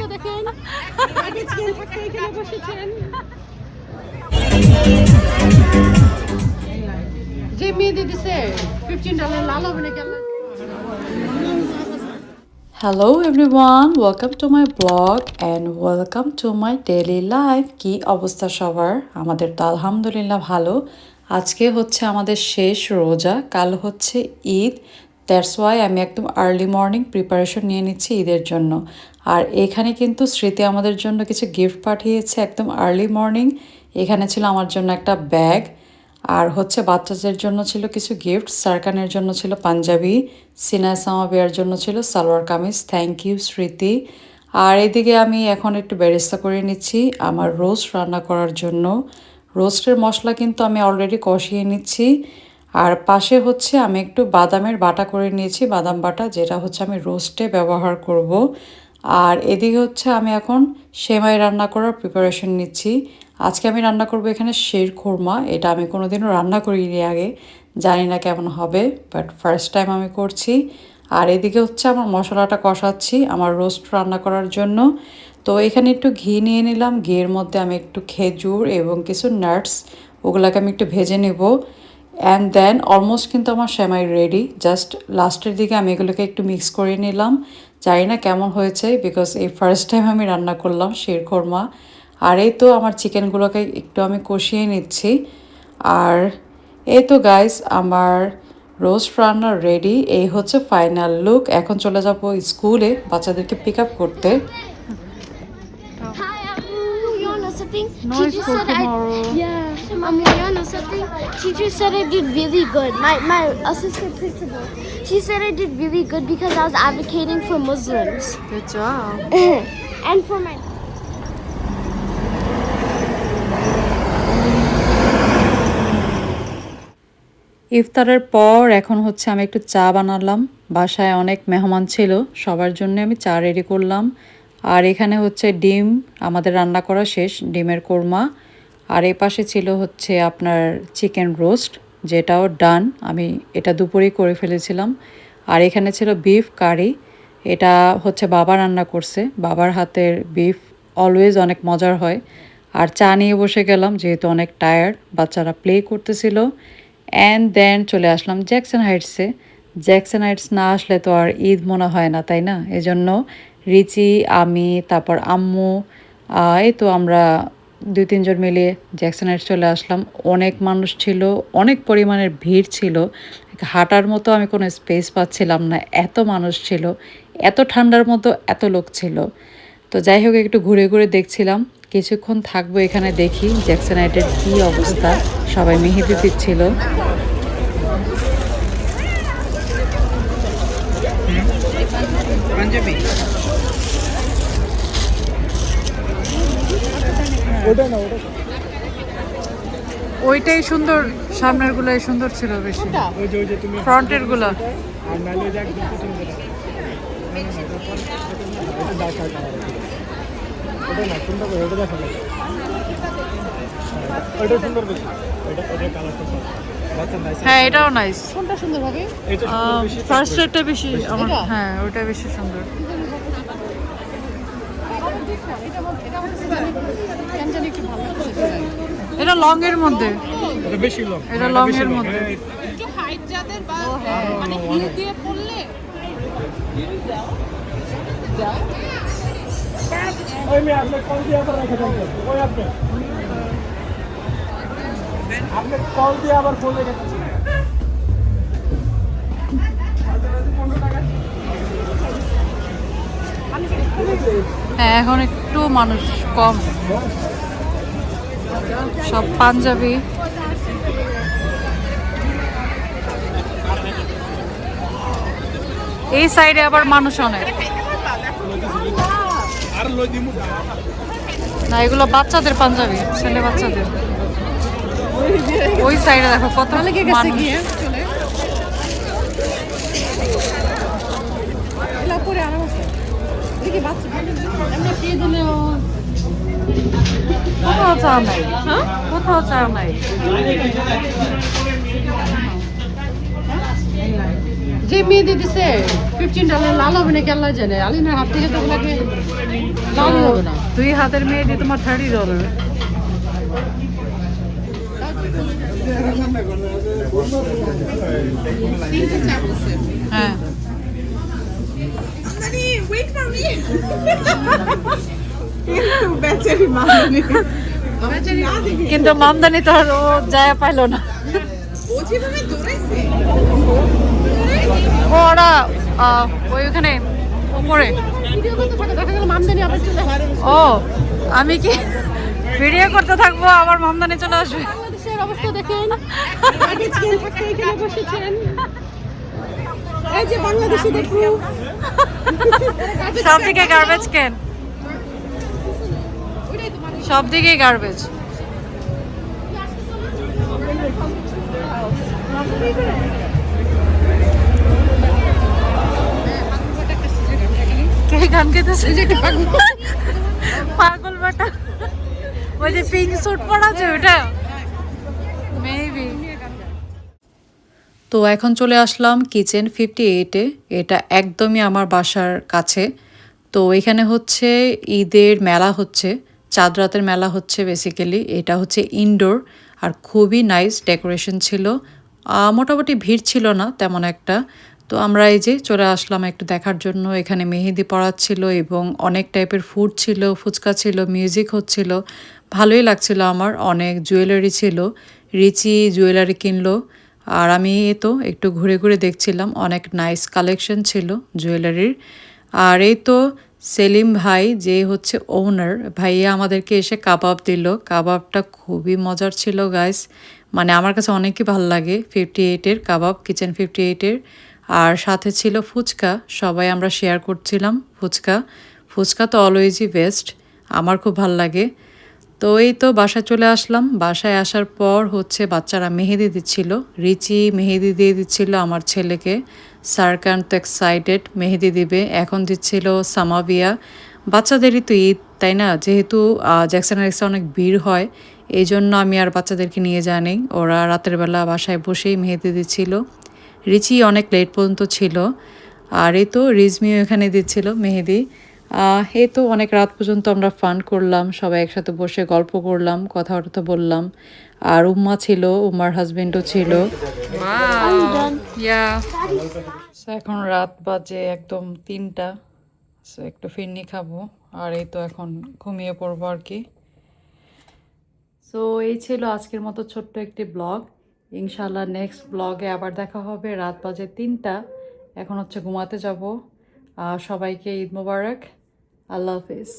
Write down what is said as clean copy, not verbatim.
তো দেখেন আগে চিকেন থাকতে এখানে বসেছেন যে মেয়ে দিছে $15 লাল হবে না কেমন Hello everyone, welcome to my blog and welcome to my daily life. কি অবস্থা সবার? আমাদের তো আলহামদুলিল্লাহ ভালো। আজকে হচ্ছে আমাদের শেষ রোজা, কাল হচ্ছে ঈদ। দ্যাটস ওয়াই আমি একদম আর্লি মর্নিং প্রিপারেশন নিয়ে নিচ্ছি ঈদের জন্য। আর এখানে কিন্তু স্মৃতি আমাদের জন্য কিছু গিফট পাঠিয়েছে একদম আর্লি মর্নিং। এখানে ছিল আমার জন্য একটা ব্যাগ, আর হচ্ছে বাচ্চাদের জন্য ছিল কিছু গিফট। সারকানের জন্য ছিল পাঞ্জাবি, সিনা সামাবিয়ার জন্য ছিল সালোয়ার কামিজ। থ্যাংক ইউ স্মৃতি। আর এদিকে আমি এখন একটু বেরেস্তা করে নিচ্ছি আমার রোস্ট রান্না করার জন্য। রোস্টের মশলা কিন্তু আমি অলরেডি কষিয়ে নিচ্ছি। আর পাশে হচ্ছে আমি একটু বাদামের বাটা করে নিয়েছি, বাদাম বাটা, যেটা হচ্ছে আমি রোস্টে ব্যবহার করব। আর এদিকে হচ্ছে আমি এখন সেমাই রান্না করার প্রিপারেশন নিচ্ছি। আজকে আমি রান্না করব এখানে শিরখুরমা। এটা আমি কোনোদিনও রান্না করিনি আগে, জানি না কেমন হবে, বাট ফার্স্ট টাইম আমি করছি। আর এদিকে হচ্ছে আমার মশলাটা কষাচ্ছি আমার রোস্ট রান্না করার জন্য। তো এখানে একটু ঘি নিয়ে নিলাম, ঘিয়ের মধ্যে আমি একটু খেজুর এবং কিছু নাটস, ওগুলোকে আমি একটু ভেজে নেব। অ্যান্ড দেন অলমোস্ট কিন্তু আমার সেমাই রেডি। জাস্ট লাস্টের দিকে আমি এগুলোকে একটু মিক্স করে নিলাম। জানি না কেমন হয়েছে, বিকজ এই ফার্স্ট টাইম আমি রান্না করলাম শিরখুরমা। আর এই তো আমার চিকেনগুলোকে একটু আমি কষিয়ে নিচ্ছি। আর এই তো গাইস, আমার রোস্ট রান্না রেডি। এই হচ্ছে ফাইনাল লুক। এখন চলে যাব স্কুলে বাচ্চাদেরকে পিক আপ করতে। Hi, you wanna know something? No Teacher school said tomorrow. yeah. You wanna know something? Teacher said I did really good. My assistant principal. She said I did really good because I was advocating for Muslims Good job. and for my. ইফতারের পর এখন হচ্ছে আমি একটু চা বানালাম। বাসায় অনেক মেহমান ছিল, সবার জন্য আমি চা রেডি করলাম। আর এখানে হচ্ছে ডিম আমাদের রান্না করা শেষ, ডিমের কোরমা। আর এই পাশে ছিল হচ্ছে আপনার চিকেন রোস্ট, যেটাও ডান, আমি এটা দুপুরেই করে ফেলেছিলাম। আর এখানে ছিল বিফ কারি, এটা হচ্ছে বাবা রান্না করছে। বাবার হাতের বিফ অলওয়েজ অনেক মজার হয়। আর চা নিয়ে বসে গেলাম যেহেতু অনেক টায়ার্ড, বাচ্চারা প্লে করতেছিল। অ্যান্ড দেন চলে আসলাম জ্যাকসন হাইটসে। জ্যাকসন হাইটস না আসলে তো আর ঈদ মনে হয় না, তাই না? এজন্য রিচি, আমি, তারপর আম্মু, এই তো আমরা 2-3 জন মিলে জ্যাকসন হাইটস চলে আসলাম। অনেক মানুষ ছিল, অনেক পরিমাণের ভিড় ছিল, হাঁটার মতো আমি কোনো স্পেস পাচ্ছিলাম না, এত মানুষ ছিল, এত ঠান্ডার মতো এত লোক ছিল। তো যাই হোক, একটু ঘুরে ঘুরে দেখছিলাম, কিছুক্ষণ থাকবো এখানে, দেখি জ্যাকসন হাইটের কী অবস্থা। সবাই মেহেদি দিচ্ছিল। ওইটাই সুন্দর, সামনের গুলাই সুন্দর ছিল বেশি, ফ্রন্টের গুলা। হ্যাঁ, এটাও নাইস। কোনটা সুন্দর হবে ফার্স্ট রেটটা বেশি আমার, হ্যাঁ ওইটা বেশি সুন্দর। এটা লং এর মধ্যে, এটা বেশি লং, এটা লং এর মধ্যে। একটু হাইট যাদের বা মানে হিল দিয়ে পড়লে ওই মে আপনি কল দিয়ে আবার রেখে দেন, ওই আপনি কল দিয়ে আবার ফোন রেখে দেন। হ্যাঁ, এখন একটু মানুষ কম, সব পাঞ্জাবি। এই সাইডে আবার মানুষ অনেক। না, এগুলো বাচ্চাদের পাঞ্জাবি, ছেলে বাচ্চাদের। ওই সাইডে দেখো কত অনেকে গেছে মানুষ। গিয়ে চলে এলা করে আরাম আছে দেখি বাচ্চা আমরা খেয়ে দিলেও কোথাও চা নাই, কোথাও চা নাই। যে মেহেদি দিছে $15 লাল হবে নাকি আল্লাহ জানে আলিনার হাত থেকে তো লাগে লাল হবে না 2 হাতের মেহেদি তোমার $30 হ্যাঁ wait for me বেচারি মামনি কিন্তু মামদানি তো আর ও যায় পাইলো না ও যেভাবে দৌড়াইছে ওরা ওইখানে উপরে ভিডিও করতে থাকে দেখা গেল মামদানি আবার চলে আসে ও আমি কি ভিডিও করতে থাকবো আবার মামদানি চলে আসবে বাংলাদেশের অবস্থা দেখেন আগে চেন থাকতে এখানে বসেছেন এই যে বাংলাদেশে দেখো সব দিকে গার্বেজ কেন সব দিকেই গার্বেজ কে গান গাইতেছে পাগল বাটা ওই যে পিঙ্ক স্যুট পরা আছে ওটা মেবি তো এখন চলে আসলাম কিচেন 58-এ এটা একদমই আমার বাসার কাছে তো এখানে হচ্ছে ঈদের মেলা হচ্ছে চাঁদ রাতের মেলা হচ্ছে বেসিক্যালি এটা হচ্ছে ইনডোর আর খুবই নাইস ডেকোরেশন ছিল মোটামুটি ভিড় ছিল না তেমন একটা তো আমরা এই যে চলে আসলাম একটু দেখার জন্য এখানে মেহেদি পড়াচ্ছিল এবং অনেক টাইপের ফুড ছিল ফুচকা ছিল মিউজিক হচ্ছিল ভালোই লাগছিল আমার অনেক জুয়েলারি ছিল রিচি জুয়েলারি কিনলো আর আমি তো একটু ঘুরে ঘুরে দেখছিলাম অনেক নাইস কালেকশন ছিল জুয়েলারির আর এই তো সেলিম ভাই যে হচ্ছে ওনার ভাইয়া আমাদেরকে এসে কাবাব দিল কাবাবটা খুবই মজার ছিল গাইস মানে আমার কাছে অনেকই ভালো লাগে 58-এর কাবাব কিচেন 58-এর আর সাথে ছিল ফুচকা সবাই আমরা শেয়ার করছিলাম ফুচকা তো অলওয়েজই বেস্ট আমার খুব ভালো লাগে তো এই তো বাসায় চলে আসলাম বাসায় আসার পর হচ্ছে বাচ্চারা মেহেদি দিচ্ছিল রিচি মেহেদি দিয়ে দিচ্ছিল আমার ছেলেকে সারকান তো এক্সাইটেড মেহেদি দিবে এখন দিচ্ছিল সামাবিয়া বাচ্চাদেরই তো ঈদ তাই না যেহেতু জ্যাকসন আলেক্সা অনেক ভিড় হয় এই জন্য আমি আর বাচ্চাদেরকে নিয়ে যাইনি ওরা রাতের বেলা বাসায় বসেই মেহেদি দিচ্ছিল রিচি অনেক লেট পর্যন্ত ছিল আর এই তো রিজমিও এখানে দিচ্ছিল মেহেদি এই তো অনেক রাত পর্যন্ত আমরা ফান করলাম সবাই একসাথে বসে গল্প করলাম কথাবার্তা বললাম আর উম্মা ছিল উম্মার হাজবেন্ডও ছিল এখন রাত বাজে একদম 3টা একটু ফিরনি খাবো আর এই তো এখন ঘুমিয়ে পড়বো আর কি সো এই ছিল আজকের মতো ছোট্ট একটি ব্লগ ইনশাল্লাহ নেক্সট ব্লগে আবার দেখা হবে রাত বাজে 3টা এখন হচ্ছে ঘুমাতে যাব সবাইকে ঈদ মোবারক আল্লাহ হাফিজ